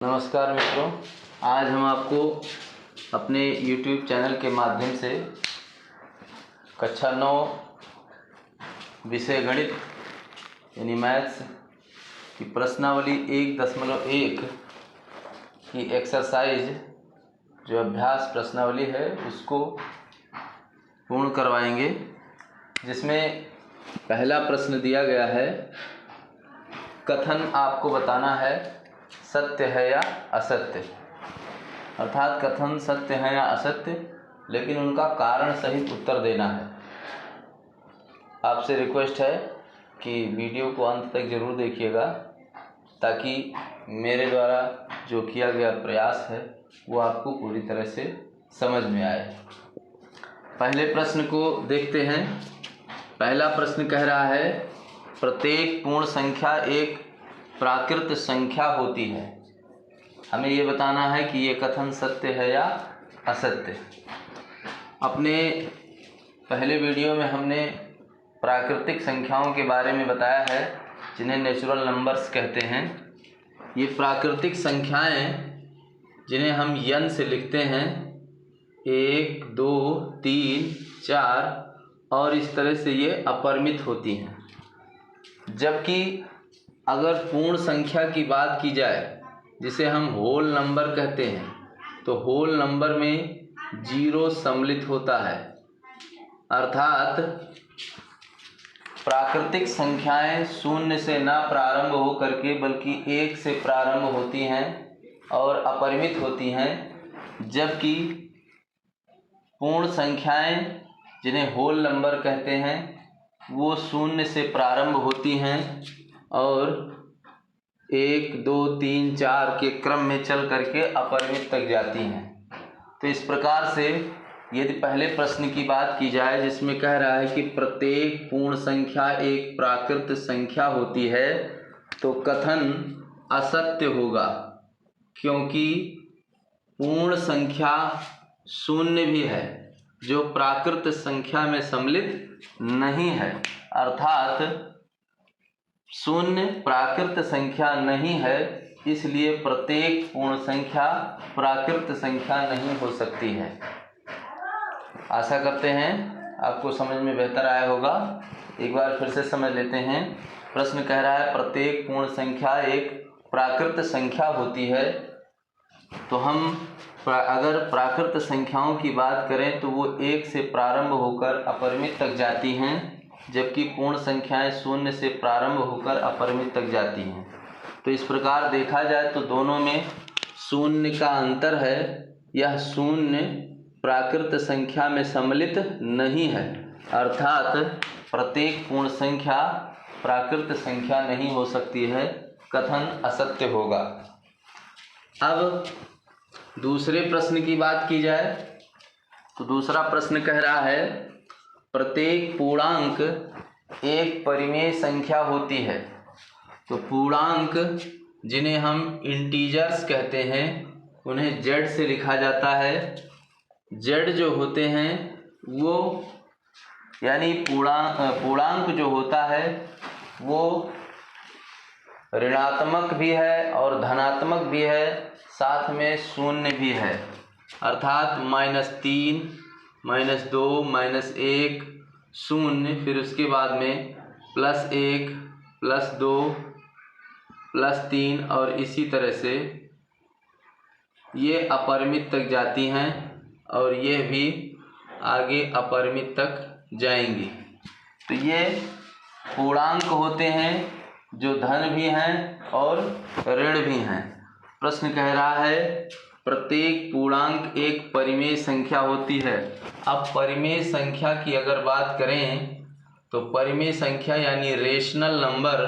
नमस्कार मित्रों, आज हम आपको अपने YouTube चैनल के माध्यम से कक्षा 9 विषय गणित यानी मैथ्स की प्रश्नावली 1.1 की एक्सरसाइज जो अभ्यास प्रश्नावली है उसको पूर्ण करवाएंगे, जिसमें पहला प्रश्न दिया गया है। कथन आपको बताना है सत्य है या असत्य, अर्थात कथन सत्य है या असत्य, लेकिन उनका कारण सहित उत्तर देना है। आपसे रिक्वेस्ट है कि वीडियो को अंत तक जरूर देखिएगा, ताकि मेरे द्वारा जो किया गया प्रयास है वो आपको पूरी तरह से समझ में आए। पहले प्रश्न को देखते हैं। पहला प्रश्न कह रहा है, प्रत्येक पूर्ण संख्या एक प्राकृत संख्या होती है। हमें ये बताना है कि ये कथन सत्य है या असत्य। अपने पहले वीडियो में हमने प्राकृतिक संख्याओं के बारे में बताया है, जिन्हें नेचुरल नंबर्स कहते हैं। ये प्राकृतिक संख्याएं जिन्हें हम n से लिखते हैं, 1, 2, 3, 4 और इस तरह से ये अपरिमित होती हैं। जबकि अगर पूर्ण संख्या की बात की जाए, जिसे हम होल नंबर कहते हैं, तो होल नंबर में 0 सम्मिलित होता है। अर्थात प्राकृतिक संख्याएं शून्य से ना प्रारंभ हो करके बल्कि 1 से प्रारंभ होती हैं और अपरिमित होती हैं, जबकि पूर्ण संख्याएं जिन्हें होल नंबर कहते हैं वो शून्य से प्रारंभ होती हैं और 1, 2, 3, 4 के क्रम में चल करके अपरिमित तक जाती हैं। तो इस प्रकार से यदि पहले प्रश्न की बात की जाए, जिसमें कह रहा है कि प्रत्येक पूर्ण संख्या एक प्राकृत संख्या होती है, तो कथन असत्य होगा, क्योंकि पूर्ण संख्या शून्य भी है जो प्राकृत संख्या में सम्मिलित नहीं है। अर्थात शून्य प्राकृत संख्या नहीं है, इसलिए प्रत्येक पूर्ण संख्या प्राकृत संख्या नहीं हो सकती है। आशा करते हैं आपको समझ में बेहतर आया होगा। एक बार फिर से समझ लेते हैं। प्रश्न कह रहा है, प्रत्येक पूर्ण संख्या एक प्राकृत संख्या होती है। तो हम अगर प्राकृत संख्याओं की बात करें तो वो 1 से प्रारंभ होकर अपरिमित तक जाती हैं, जबकि पूर्ण संख्याएं शून्य से प्रारंभ होकर अपरिमित तक जाती हैं। तो इस प्रकार देखा जाए तो दोनों में शून्य का अंतर है। यह शून्य प्राकृत संख्या में सम्मिलित नहीं है, अर्थात प्रत्येक पूर्ण संख्या प्राकृत संख्या नहीं हो सकती है। कथन असत्य होगा। अब दूसरे प्रश्न की बात की जाए तो दूसरा प्रश्न कह रहा है, प्रत्येक पूर्णांक एक परिमेय संख्या होती है। तो पूर्णांक जिन्हें हम इंटीजर्स कहते हैं उन्हें z से लिखा जाता है। z जो होते हैं वो यानी पूर्णांक जो होता है वो ऋणात्मक भी है और धनात्मक भी है, साथ में शून्य भी है। अर्थात -3, -2, -1, 0, फिर उसके बाद में +1, +2, +3 और इसी तरह से ये अपरिमित तक जाती हैं और ये भी आगे अपरिमित तक जाएंगी। तो ये पूर्णांक होते हैं जो धन भी हैं और ऋण भी हैं। प्रश्न कह रहा है, प्रत्येक पूर्णांक एक परिमेय संख्या होती है। अब परिमेय संख्या की अगर बात करें तो परिमेय संख्या यानी रेशनल नंबर,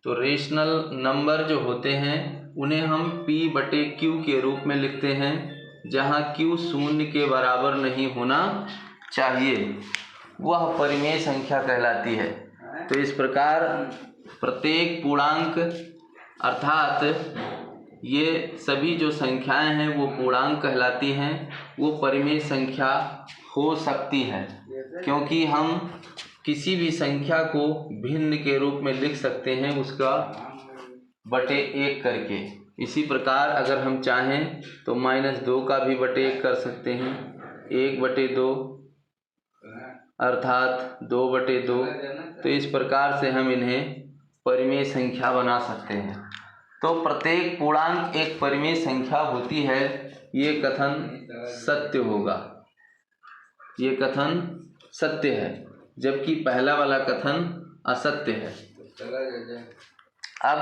तो रेशनल नंबर जो होते हैं उन्हें हम p/q के रूप में लिखते हैं, जहां q शून्य के बराबर नहीं होना चाहिए, वह परिमेय संख्या कहलाती है। तो इस प्रकार प्रत्येक पूर्णांक अर्थात ये सभी जो संख्याएं हैं वो पूर्णांक कहलाती हैं, वो परिमेय संख्या हो सकती है, क्योंकि हम किसी भी संख्या को भिन्न के रूप में लिख सकते हैं, उसका बटे 1 करके। इसी प्रकार अगर हम चाहें तो -2 का भी बटे 1 कर सकते हैं, 1/2 अर्थात 2/2। तो इस प्रकार से हम इन्हें परिमेय संख्या बना सकते हैं। तो प्रत्येक पूर्णांक एक परिमेय संख्या होती है, ये कथन सत्य होगा, ये कथन सत्य है, जबकि पहला वाला कथन असत्य है। अब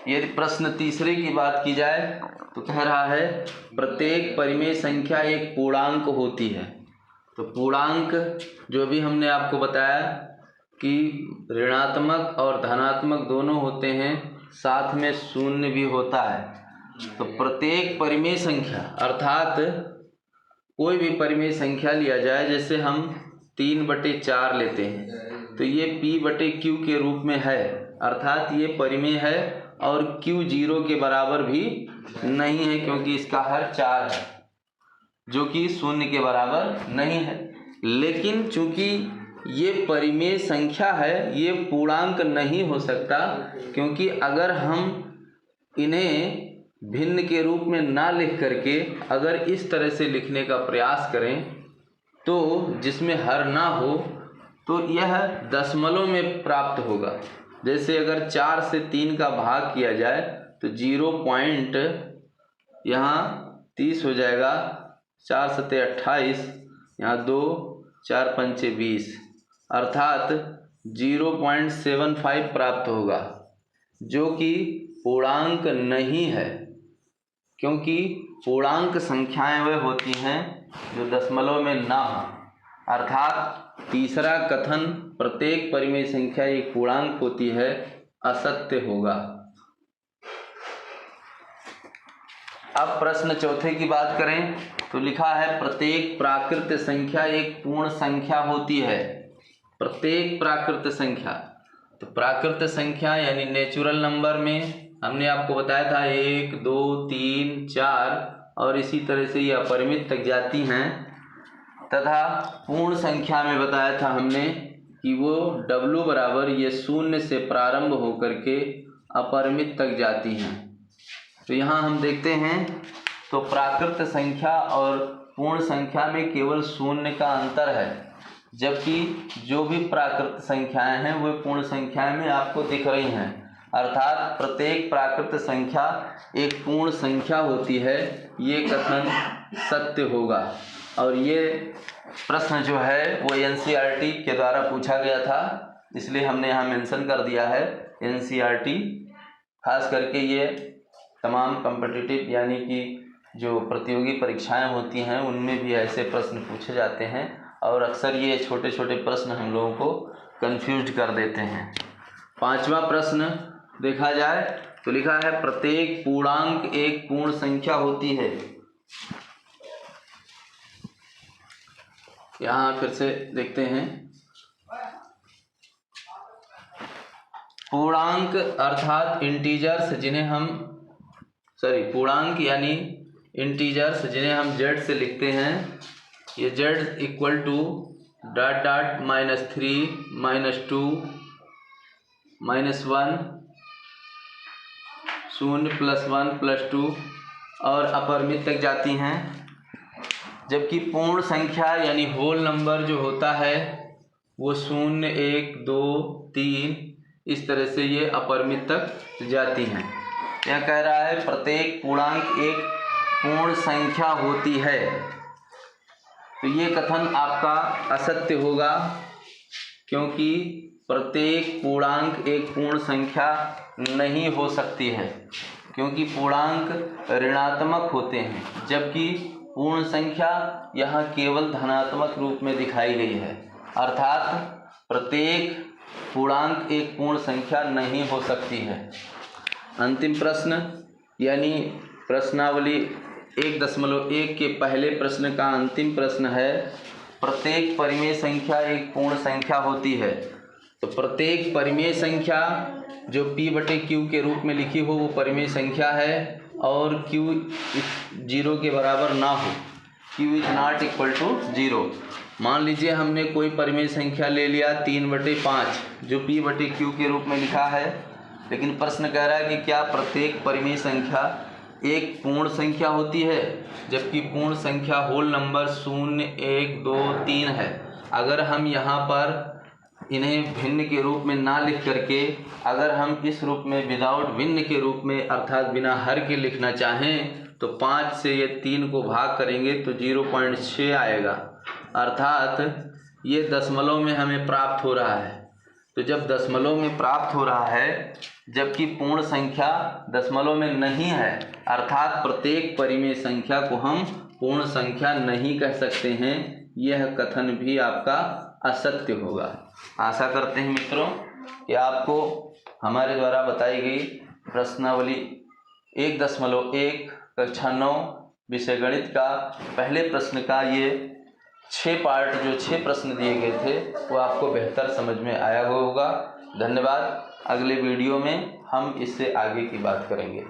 यदि प्रश्न तीसरे की बात की जाए तो कह रहा है प्रत्येक परिमेय संख्या एक पूर्णांक होती है। तो पूर्णांक जो भी हमने आपको बताया कि ऋणात्मक और धनात्मक दोनों होते हैं, साथ में शून्य भी होता है। तो प्रत्येक परिमेय संख्या अर्थात कोई भी परिमेय संख्या लिया जाए, जैसे हम 3/4 लेते हैं तो ये P/Q के रूप में है, अर्थात ये परिमेय है और Q 0 के बराबर भी नहीं है, क्योंकि इसका हर 4 है जो कि शून्य के बराबर नहीं है। लेकिन चूंकि ये परिमेय संख्या है, ये पूर्णांक नहीं हो सकता, क्योंकि अगर हम इन्हें भिन्न के रूप में ना लिख करके अगर इस तरह से लिखने का प्रयास करें तो जिसमें हर ना हो, तो यह दशमलव में प्राप्त होगा। जैसे अगर 4 से 3 का भाग किया जाए तो 0 पॉइंट यहाँ 30 हो जाएगा, 4 सत्ते 28, यहाँ 2, 4 पंचे 20, अर्थात 0.75 प्राप्त होगा, जो कि पूर्णांक नहीं है, क्योंकि पूर्णांक संख्याएं वह होती हैं जो दशमलव में ना हो। अर्थात तीसरा कथन प्रत्येक परिमेय संख्या एक पूर्णांक होती है असत्य होगा। अब प्रश्न चौथे की बात करें तो लिखा है प्रत्येक प्राकृत संख्या एक पूर्ण संख्या होती है। प्रत्येक प्राकृत संख्या, तो प्राकृत संख्या यानी नेचुरल नंबर में हमने आपको बताया था 1, 2, 3, 4 और इसी तरह से ये अपरिमित तक जाती हैं, तथा पूर्ण संख्या में बताया था हमने कि वो W बराबर ये 0 से प्रारंभ होकर के अपरिमित तक जाती हैं। तो यहाँ हम देखते हैं तो प्राकृत संख्या और पूर्ण संख्या में केवल 0 का अंतर है, जबकि जो भी प्राकृत संख्याएं हैं वे पूर्ण संख्याएं में आपको दिख रही हैं। अर्थात प्रत्येक प्राकृत संख्या एक पूर्ण संख्या होती है, ये कथन सत्य होगा। और ये प्रश्न जो है वो NCERT के द्वारा पूछा गया था, इसलिए हमने यहाँ मेंशन कर दिया है। NCERT खास करके ये तमाम कॉम्पिटिटिव यानी कि जो प्रतियोगी परीक्षाएं होती हैं उनमें भी ऐसे प्रश्न पूछे जाते हैं, और अक्सर ये छोटे छोटे प्रश्न हम लोगों को कंफ्यूज कर देते हैं। पांचवा प्रश्न देखा जाए तो लिखा है प्रत्येक पूर्णांक एक पूर्ण संख्या होती है। यहाँ फिर से देखते हैं, पूर्णांक अर्थात इंटीजर्स जिन्हें हम पूर्णांक यानी इंटीजर्स जिन्हें हम z से लिखते हैं, ये z इक्वल टू ((-3, -2, -1, 0, +1, +2) और अपरिमित तक जाती हैं। जबकि पूर्ण संख्या यानी होल नंबर जो होता है वो 0, 1, 2, 3 इस तरह से ये अपरिमित तक जाती हैं। यह कह रहा है प्रत्येक पूर्णांक एक पूर्ण संख्या होती है, तो ये कथन आपका असत्य होगा, क्योंकि प्रत्येक पूर्णांक एक पूर्ण संख्या नहीं हो सकती है, क्योंकि पूर्णांक ऋणात्मक होते हैं, जबकि पूर्ण संख्या यहाँ केवल धनात्मक रूप में दिखाई गई है। अर्थात प्रत्येक पूर्णांक एक पूर्ण संख्या नहीं हो सकती है। अंतिम प्रश्न यानी प्रश्नावली 1.1 के पहले प्रश्न का अंतिम प्रश्न है प्रत्येक परिमेय संख्या एक पूर्ण संख्या होती है। तो प्रत्येक परिमेय संख्या जो P/Q के रूप में लिखी हो वो परिमेय संख्या है, और Q 0 के बराबर ना हो, Q ≠ 0। मान लीजिए हमने कोई परिमेय संख्या ले लिया 3/5 जो P/Q के रूप में लिखा है, लेकिन प्रश्न कह रहा है कि क्या प्रत्येक परिमेय संख्या एक पूर्ण संख्या होती है, जबकि पूर्ण संख्या होल नंबर 0, 1, 2, 3 है। अगर हम यहाँ पर इन्हें भिन्न के रूप में ना लिख करके अगर हम इस रूप में विदाउट भिन्न के रूप में अर्थात बिना हर के लिखना चाहें तो 5 से ये 3 को भाग करेंगे तो 0.6 आएगा, अर्थात ये दशमलव में हमें प्राप्त हो रहा है। तो जब दशमलव में प्राप्त हो रहा है जबकि पूर्ण संख्या दशमलव में नहीं है, अर्थात प्रत्येक परिमेय संख्या को हम पूर्ण संख्या नहीं कह सकते हैं, यह कथन भी आपका असत्य होगा। आशा करते हैं मित्रों कि आपको हमारे द्वारा बताई गई प्रश्नावली 1.1 कक्षा 9 विषय गणित का पहले प्रश्न का ये 6 पार्ट जो 6 प्रश्न दिए गए थे वो आपको बेहतर समझ में आया होगा। धन्यवाद। अगले वीडियो में हम इससे आगे की बात करेंगे।